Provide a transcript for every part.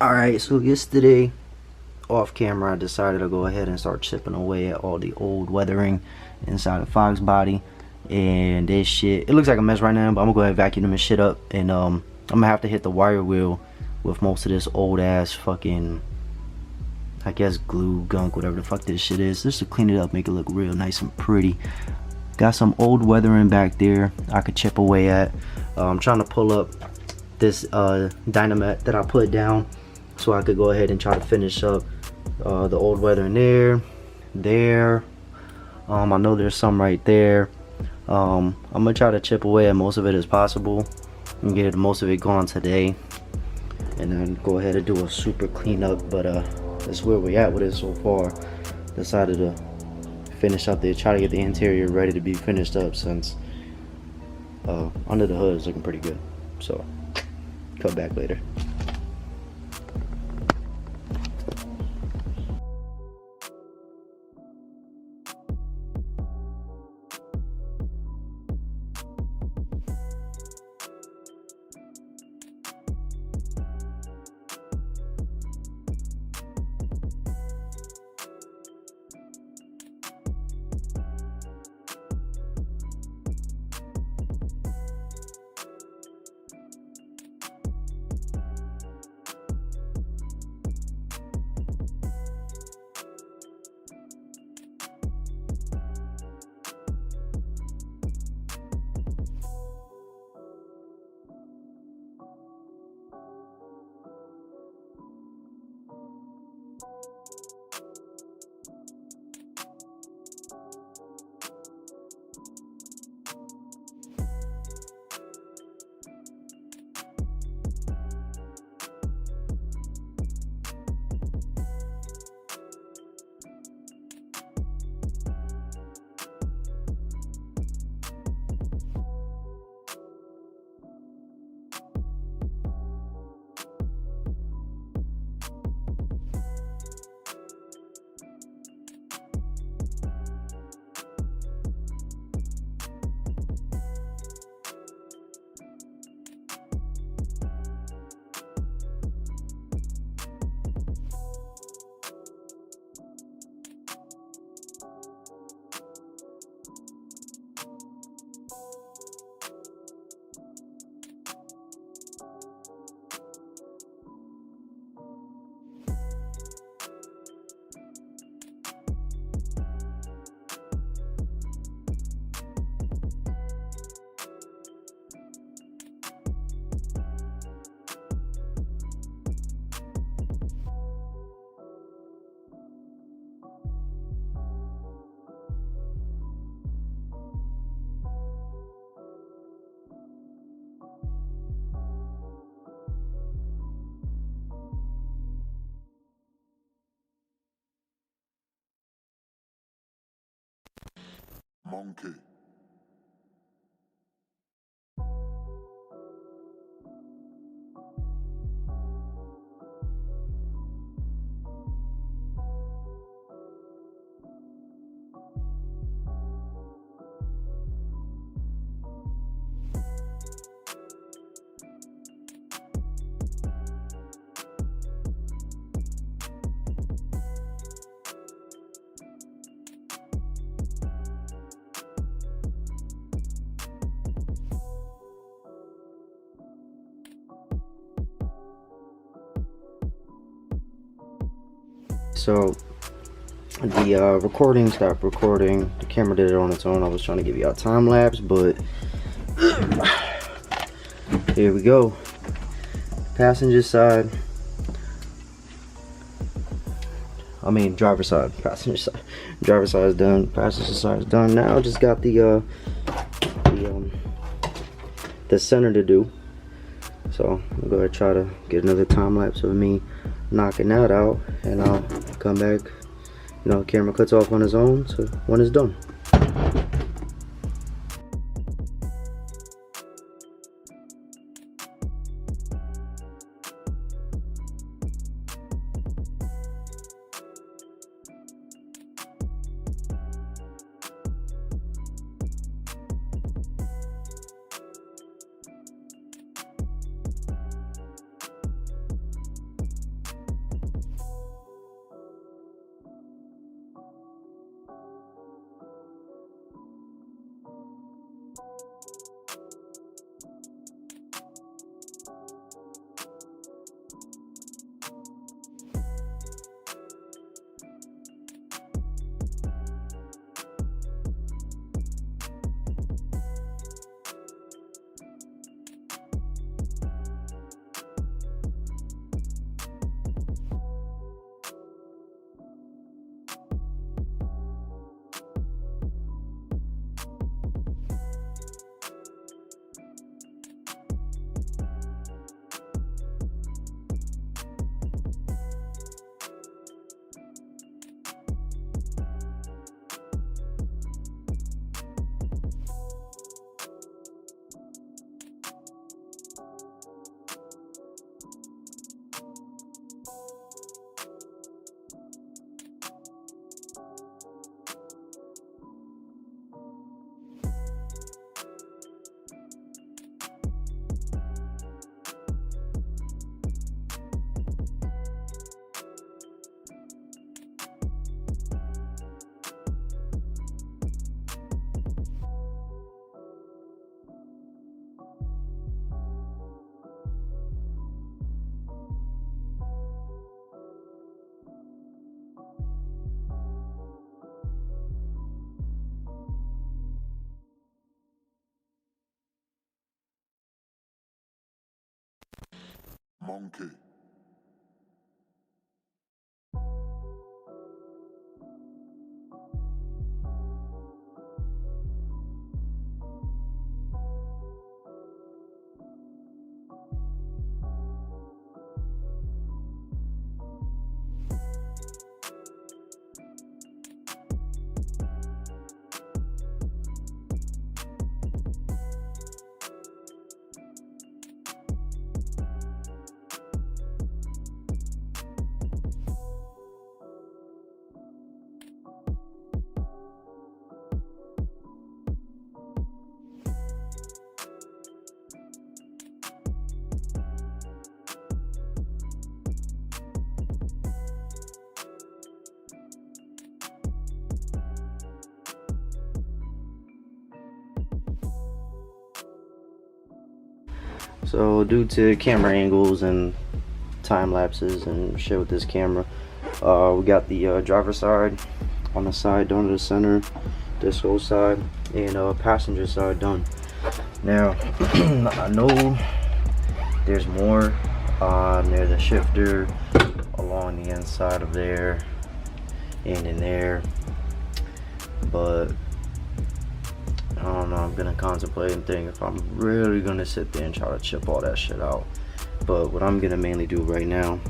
Alright, so yesterday off camera I decided to go ahead and start chipping away at all the old weathering inside of Foxbody. And this shit, it looks like a mess right now, but I'm gonna go ahead and vacuum this shit up. And I'm gonna have to hit the wire wheel with most of this old ass fucking, I guess, glue, gunk, whatever the fuck this shit is, just to clean it up, make it look real nice and pretty. Got some old weathering back there I could chip away at. I'm trying to pull up this dynamite that I put down so I could go ahead and try to finish up the old weathering there. I know there's some right there. I'm gonna try to chip away at most of it as possible and get most of it gone today, and then go ahead and do a super cleanup. But that's where we at with it so far. Decided to finish up there, try to get the interior ready to be finished up, since under the hood is looking pretty good. So cut back later. Monkey. So the recording stopped recording. The camera did it on its own. I was trying to give you a time lapse, but here we go. Passenger side, I mean driver side. Passenger side, driver side is done. Passenger side is done. Now just got the center to do. So I'm gonna try to get another time lapse of me knocking that out, and I'll come back. You know, the camera cuts off on its own, so when it's done. Monkey. So due to camera angles and time lapses and shit with this camera, we got the driver's side on the side down to the center, this whole side, and passenger side done. Now I know there's more. There's a shifter along the inside of there and in there, but I don't know, I'm gonna contemplate and think if I'm really gonna sit there and try to chip all that shit out. But what I'm gonna mainly do right now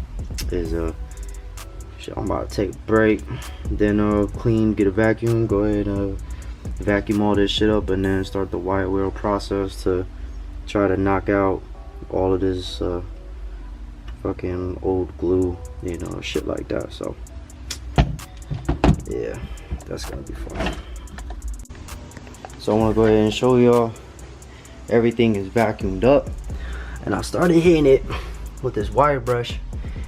is shit, I'm about to take a break, then clean, get a vacuum, go ahead and vacuum all this shit up, and then start the wire wheel process to try to knock out all of this fucking old glue, you know, shit like that. So yeah, that's gonna be fun. So I want to go ahead and show y'all everything is vacuumed up, and I started hitting it with this wire brush,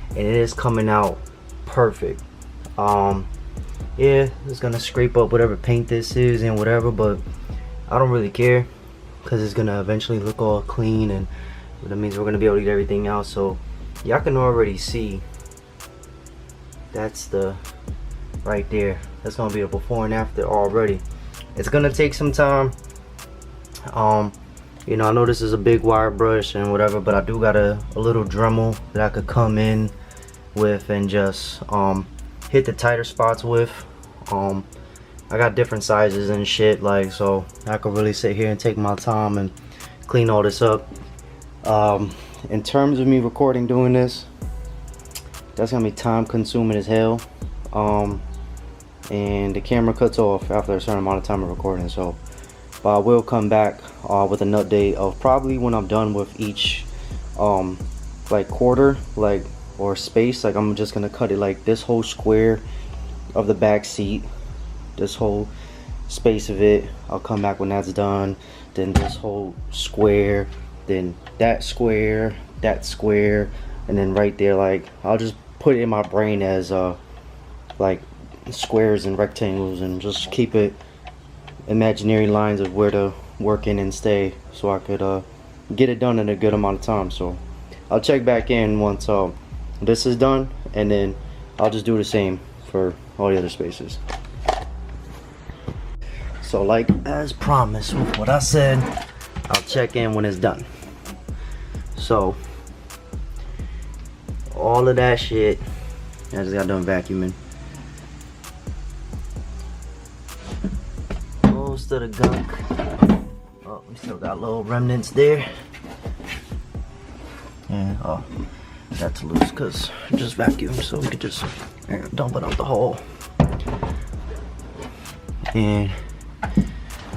and it is coming out perfect. Yeah, it's gonna scrape up whatever paint this is and whatever, but I don't really care because it's gonna eventually look all clean, and that means we're gonna be able to get everything out. So y'all can already see that's the right there. That's gonna be the before and after already. It's gonna take some time. You know, I know this is a big wire brush and whatever, but I do got a little Dremel that I could come in with and just hit the tighter spots with. I got different sizes and shit, like, so I could really sit here and take my time and clean all this up. In terms of me recording doing this, that's gonna be time consuming as hell. And the camera cuts off after a certain amount of time of recording, so but I will come back with an update of probably when I'm done with each like quarter, like, or space. Like, I'm just gonna cut it like this whole square of the back seat, this whole space of it. I'll come back when that's done, then this whole square, then that square, and then right there, like, I'll just put it in my brain as like squares and rectangles, and just keep it imaginary lines of where to work in and stay, so I could get it done in a good amount of time. So I'll check back in once this is done, and then I'll just do the same for all the other spaces. So, like as promised with what I said, I'll check in when it's done. So all of that shit, I just got done vacuuming. Most of the gunk, oh, we still got little remnants there, and oh, that's loose because just vacuum, so we could just dump it out the hole. And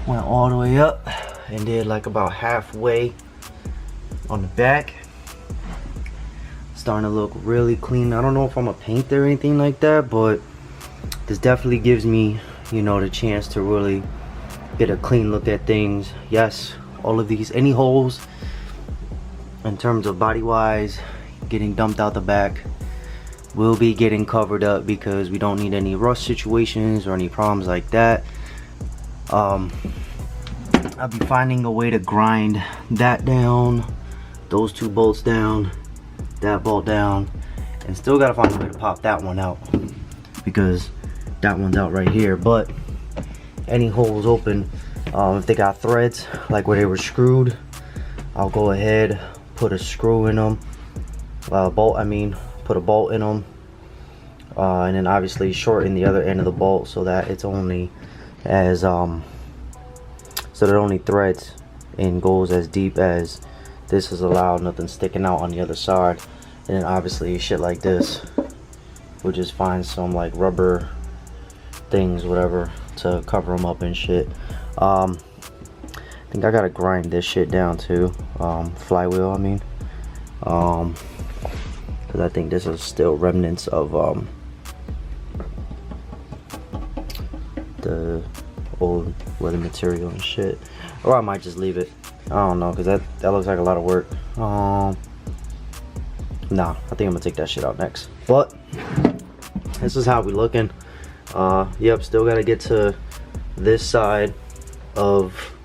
went all the way up and did like about halfway on the back. Starting to look really clean. I don't know if I'm gonna paint or anything like that, but this definitely gives me, you know, the chance to really get a clean look at things. Yes, all of these, any holes in terms of body wise getting dumped out the back will be getting covered up, because we don't need any rust situations or any problems like that. I'll be finding a way to grind that down, those two bolts down, that bolt down, and still gotta find a way to pop that one out, because that one's out right here. But any holes open, if they got threads like where they were screwed, I'll go ahead, put a screw in them, bolt, I mean, put a bolt in them, and then obviously shorten the other end of the bolt so that it's only as so that it only threads and goes as deep as this is allowed, nothing sticking out on the other side. And then obviously shit like this, we'll just find some like rubber things, whatever, to cover them up and shit. I think I gotta grind this shit down too, flywheel, I mean, because I think this is still remnants of the old leather material and shit. Or I might just leave it, I don't know, because that looks like a lot of work. Nah, I think I'm gonna take that shit out next. But this is how we looking. Yep, still gotta get to this side of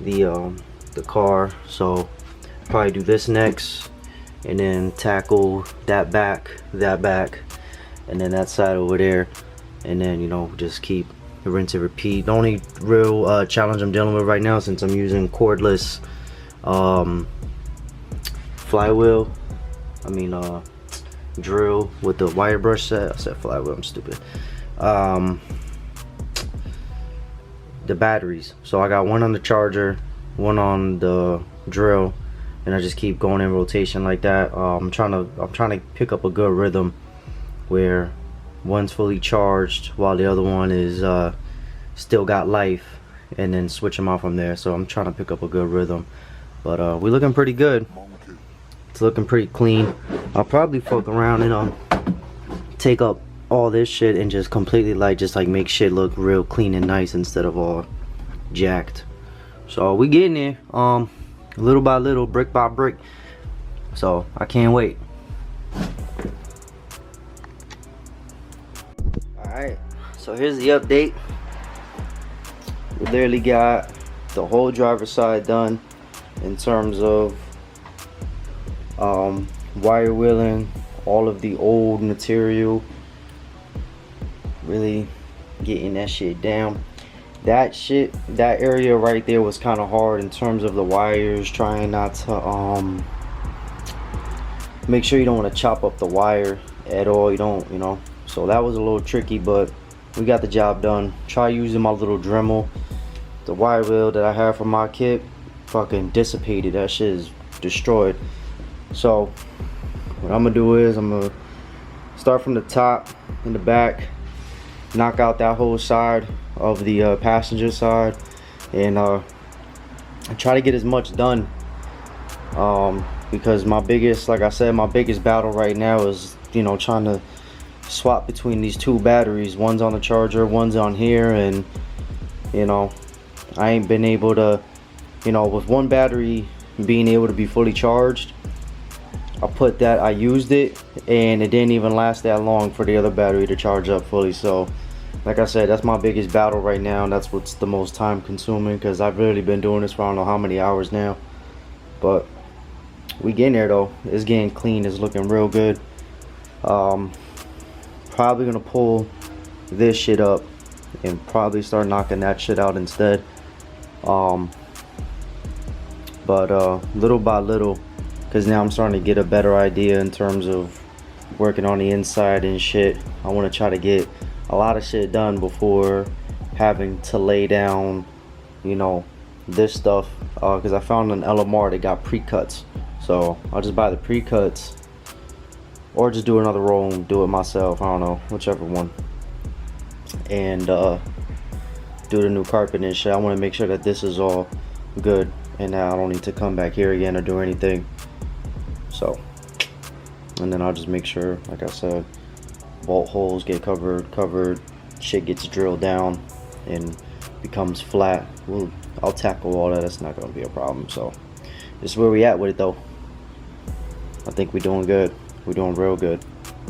the car, so probably do this next, and then tackle that back, and then that side over there, and then, you know, just keep rinse and repeat. The only real challenge I'm dealing with right now, since I'm using cordless flywheel, I mean drill with the wire brush set. I said flywheel, I'm stupid. The batteries. So I got one on the charger, one on the drill, and I just keep going in rotation like that. I'm trying to pick up a good rhythm where one's fully charged while the other one is still got life, and then switch them out from there. So I'm trying to pick up a good rhythm, but we're looking pretty good. It's looking pretty clean. I'll probably fuck around and take up all this shit and just completely just make shit look real clean and nice instead of all jacked. So we getting there, little by little, brick by brick. So I can't wait. Alright, so here's the update. We literally got the whole driver's side done in terms of wire wheeling, all of the old material, really getting that shit down. That area right there was kind of hard in terms of the wires, trying not to make sure you don't want to chop up the wire at all. You don't, you know, so that was a little tricky, but we got the job done. Try using my little Dremel. The wire wheel that I have for my kit fucking dissipated. That shit is destroyed. So what I'm gonna do is I'm gonna start from the top in the back, knock out that whole side of the passenger side, and try to get as much done, because my biggest, like I said, my biggest battle right now is, you know, trying to swap between these two batteries. One's on the charger, one's on here, and you know, I ain't been able to, you know, with one battery being able to be fully charged, I used it and it didn't even last that long for the other battery to charge up fully. So like I said, that's my biggest battle right now, and that's what's the most time consuming, because I've really been doing this for I don't know how many hours now. But we getting there though. It's getting clean, it's looking real good. Probably gonna pull this shit up and probably start knocking that shit out instead. But little by little, because now I'm starting to get a better idea in terms of working on the inside and shit. I want to try to get a lot of shit done before having to lay down, you know, this stuff, because I found an LMR that got pre-cuts. So I'll just buy the pre-cuts, or just do another roll and do it myself, I don't know, whichever one, and do the new carpet and shit. I want to make sure that this is all good and that I don't need to come back here again or do anything. So, and then I'll just make sure, like I said, bolt holes get covered, shit gets drilled down and becomes flat. I'll tackle all that. That's not going to be a problem. So this is where we at with it though. I think we're doing good. We're doing real good.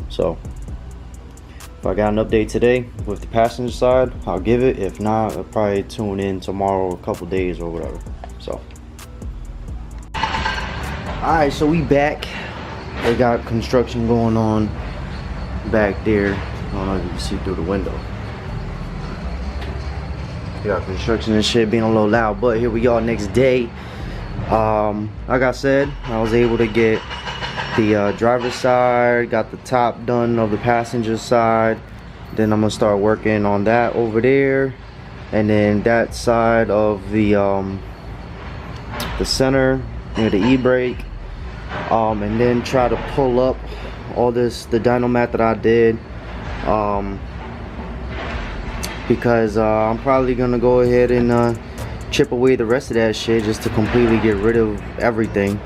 So if I got an update today with the passenger side, I'll give it. If not, I'll probably tune in tomorrow or a couple days or whatever. So alright, so we back. They got construction going on back there. I don't know if you can see through the window. We got construction and shit being a little loud, but here we are next day. Like I said, I was able to get the driver's side, got the top done of the passenger side. Then I'm gonna start working on that over there, and then that side of the center near the e-brake, and then try to pull up all the dyno mat that I did, because I'm probably gonna go ahead and chip away the rest of that shit just to completely get rid of everything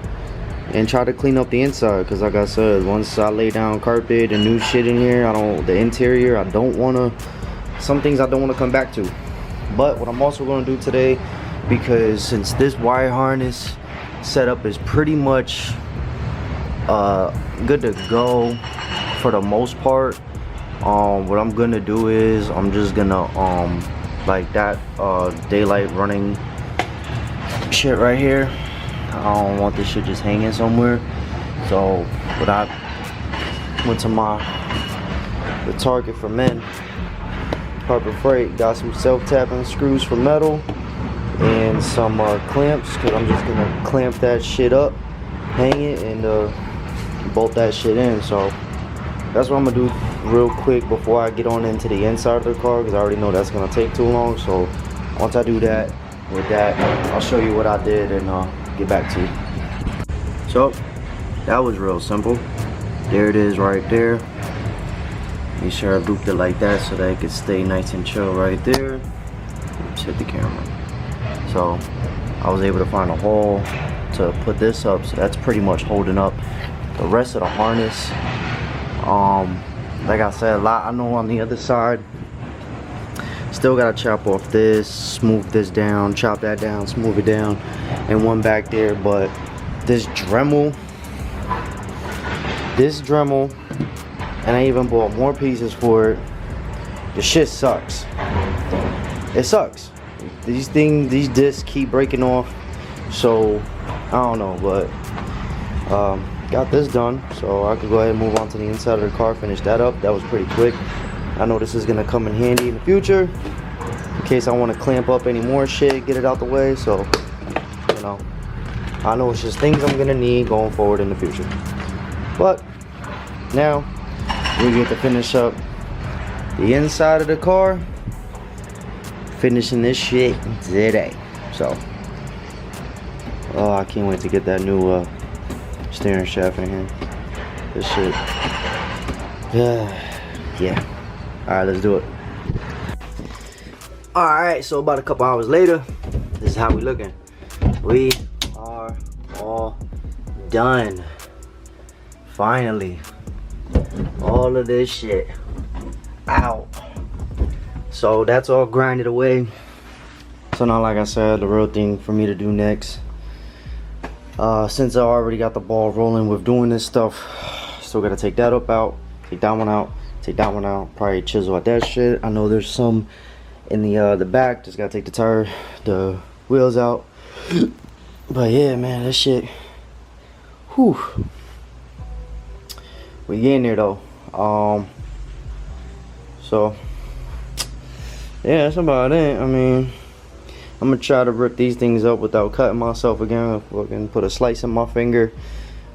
and try to clean up the inside, because like I said, once I lay down carpet and new shit in here, the interior, I don't want to, some things I don't want to come back to. But what I'm also going to do today, because since this wire harness setup is pretty much good to go for the most part, what I'm gonna do is I'm just gonna like that daylight running shit right here, I don't want this shit just hanging somewhere. So what I went to the Target for Men, Harbor Freight, got some self-tapping screws for metal and some clamps, because I'm just gonna clamp that shit up, hang it, and bolt that shit in. So that's what I'm gonna do real quick before I get on into the inside of the car, because I already know that's gonna take too long. So once I do that, with that, I'll show you what I did and get back to you. So that was real simple. There it is right there. Make sure I looped it like that so that it could stay nice and chill right there. Just hit the camera. So I was able to find a hole to put this up, so that's pretty much holding up the rest of the harness. Like I said, a lot I know on the other side. Still gotta chop off this, smooth this down, chop that down, smooth it down, and one back there. But this Dremel, and I even bought more pieces for it. The shit sucks. It sucks. These discs keep breaking off. So I don't know, but got this done, so I could go ahead and move on to the inside of the car, finish that up. That was pretty quick. I know this is gonna come in handy in the future in case I want to clamp up any more shit, get it out the way. So, you know, I know it's just things I'm gonna need going forward in the future. But now we get to finish up the inside of the car, finishing this shit today. So, oh, I can't wait to get that new steering shaft in here. This shit, yeah. Alright, let's do it. Alright, so about a couple hours later, this is how we looking. We are all done. Finally. All of this shit out. So that's all grinded away. So now, like I said, the real thing for me to do next, since I already got the ball rolling with doing this stuff, still gotta take that up out, take that one out, take that one out, probably chisel out that shit. I know there's some in the back, just gotta take the wheels out. But yeah, man, that shit, whew. We getting there though. So yeah, that's about it. I mean, I'm gonna try to rip these things up without cutting myself again. Fucking put a slice in my finger.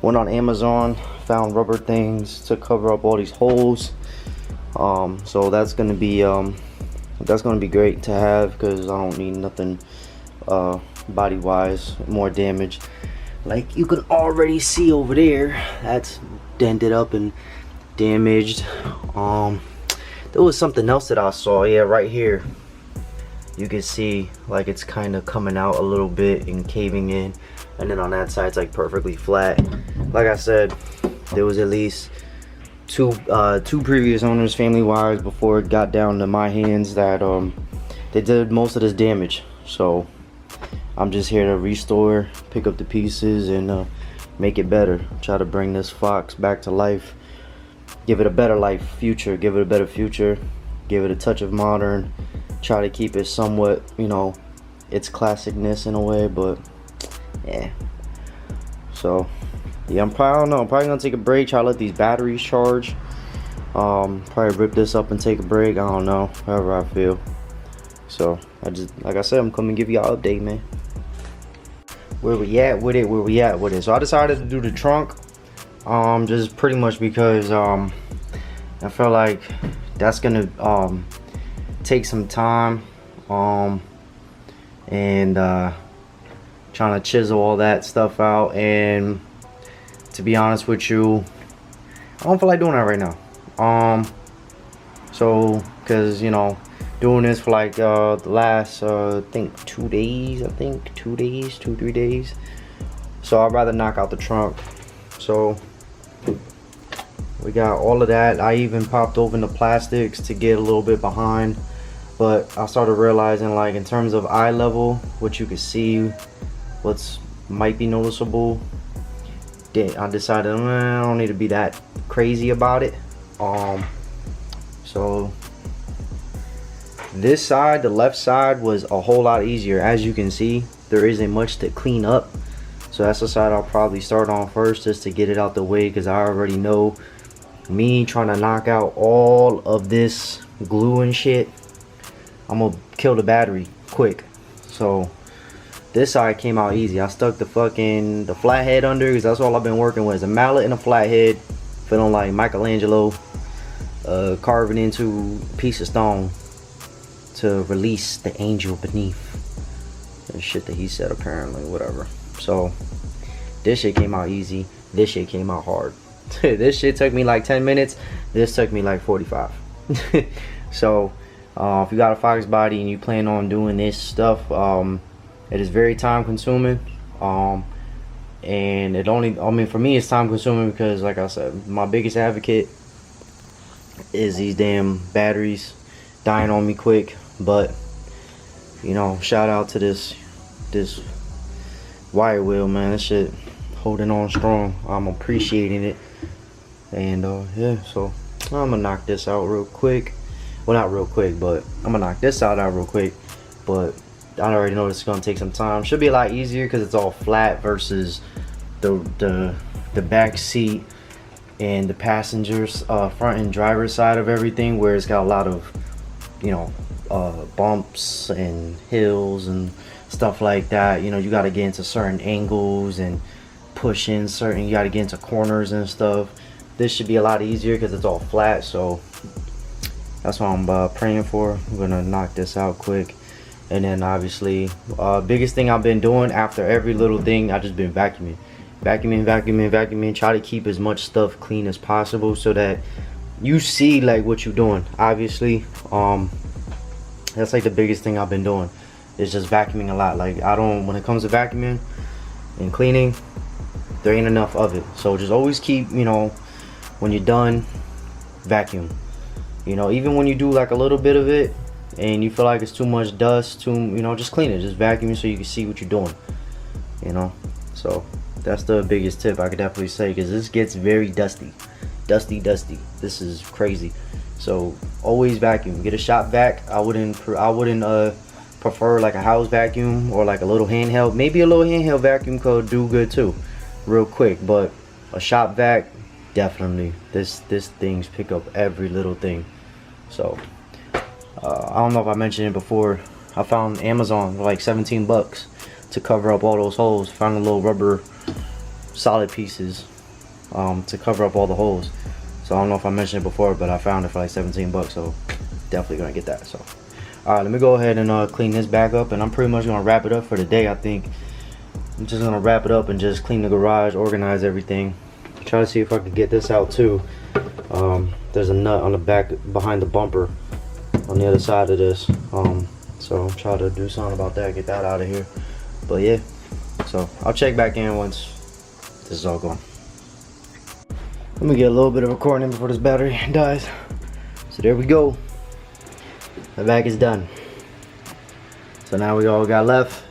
Went on Amazon, found rubber things to cover up all these holes. So that's gonna be great to have, because I don't need nothing body wise more damage. Like you can already see over there, that's dented up and damaged. There was something else that I saw, yeah, right here. You can see like it's kind of coming out a little bit and caving in, and then on that side it's like perfectly flat. Like I said, there was at least two previous owners, family wise, before it got down to my hands, that they did most of this damage. So I'm just here to restore, pick up the pieces, and make it better. Try to bring this Fox back to life, give it a better life, future, give it a better future, give it a touch of modern, try to keep it somewhat, you know, its classicness in a way. But yeah, so yeah, I don't know, I'm probably gonna take a break, try to let these batteries charge, probably rip this up and take a break. I don't know, however I feel. So I just, like I said, I'm coming to give y'all an update, man. Where we at with it, So I decided to do the trunk. Just pretty much because I feel like that's gonna take some time, and trying to chisel all that stuff out. And to be honest with you, I don't feel like doing that right now. So because you know, doing this for like the last I think 2 days, 2 days, 2-3 days, so I'd rather knock out the trunk. So we got all of that. I even popped open the plastics to get a little bit behind, but I started realizing, like, in terms of eye level, what you can see, what's might be noticeable, I decided I don't need to be that crazy about it. So this side, the left side, was a whole lot easier. As you can see, there isn't much to clean up, so that's the side I'll probably start on first, just to get it out the way, because I already know me trying to knock out all of this glue and shit, I'm gonna kill the battery quick. So this side came out easy. I stuck the flathead under, because that's all I've been working with, is a mallet and a flathead, feeling like Michelangelo carving into a piece of stone to release the angel beneath. The shit that he said, apparently, whatever. So this shit came out easy. This shit came out hard. This shit took me like 10 minutes. This took me like 45. So if you got a Foxbody and you plan on doing this stuff, it is very time consuming. And it only, I mean, for me it's time consuming because, like I said, my biggest advocate is these damn batteries dying on me quick. But you know, shout out to this wire wheel, man. This shit holding on strong. I'm appreciating it. And yeah, so I'm gonna knock this out real quick. Well, not real quick, but I'm gonna knock this out real quick. But I already know this is gonna take some time. Should be a lot easier because it's all flat versus the back seat and the passengers front and driver's side of everything, where it's got a lot of, you know, bumps and hills and stuff like that. You know, you got to get into certain angles and push in certain, you got to get into corners and stuff. This should be a lot easier because it's all flat, so that's what I'm praying for. I'm gonna knock this out quick. And then obviously biggest thing I've been doing after every little thing, I've just been vacuuming, try to keep as much stuff clean as possible so that you see like what you're doing. Obviously that's like the biggest thing I've been doing, is just vacuuming a lot. Like, I don't, when it comes to vacuuming and cleaning, there ain't enough of it. So just always keep, you know, when you're done, vacuum. You know, even when you do like a little bit of it and you feel like it's too much dust, you know, just clean it, just vacuum so you can see what you're doing, you know. So that's the biggest tip I could definitely say, because this gets very dusty. This is crazy. So always vacuum. Get a shop vac. I wouldn't prefer like a house vacuum or like a little handheld. Maybe a little handheld vacuum could do good too, real quick. But a shop vac, definitely. This things pick up every little thing. So I don't know if I mentioned it before. I found Amazon for like 17 bucks to cover up all those holes. Found a little rubber solid pieces to cover up all the holes. So I don't know if I mentioned it before, but I found it for like 17 bucks, so definitely gonna get that. So alright, let me go ahead and clean this back up, and I'm pretty much gonna wrap it up for the day. I think I'm just gonna wrap it up and just clean the garage, organize everything, try to see if I can get this out too. There's a nut on the back behind the bumper on the other side of this, so I'm trying to do something about that, get that out of here. But yeah, so I'll check back in once this is all gone. Let me get a little bit of recording before this battery dies. So there we go. The bag is done. So now we all got left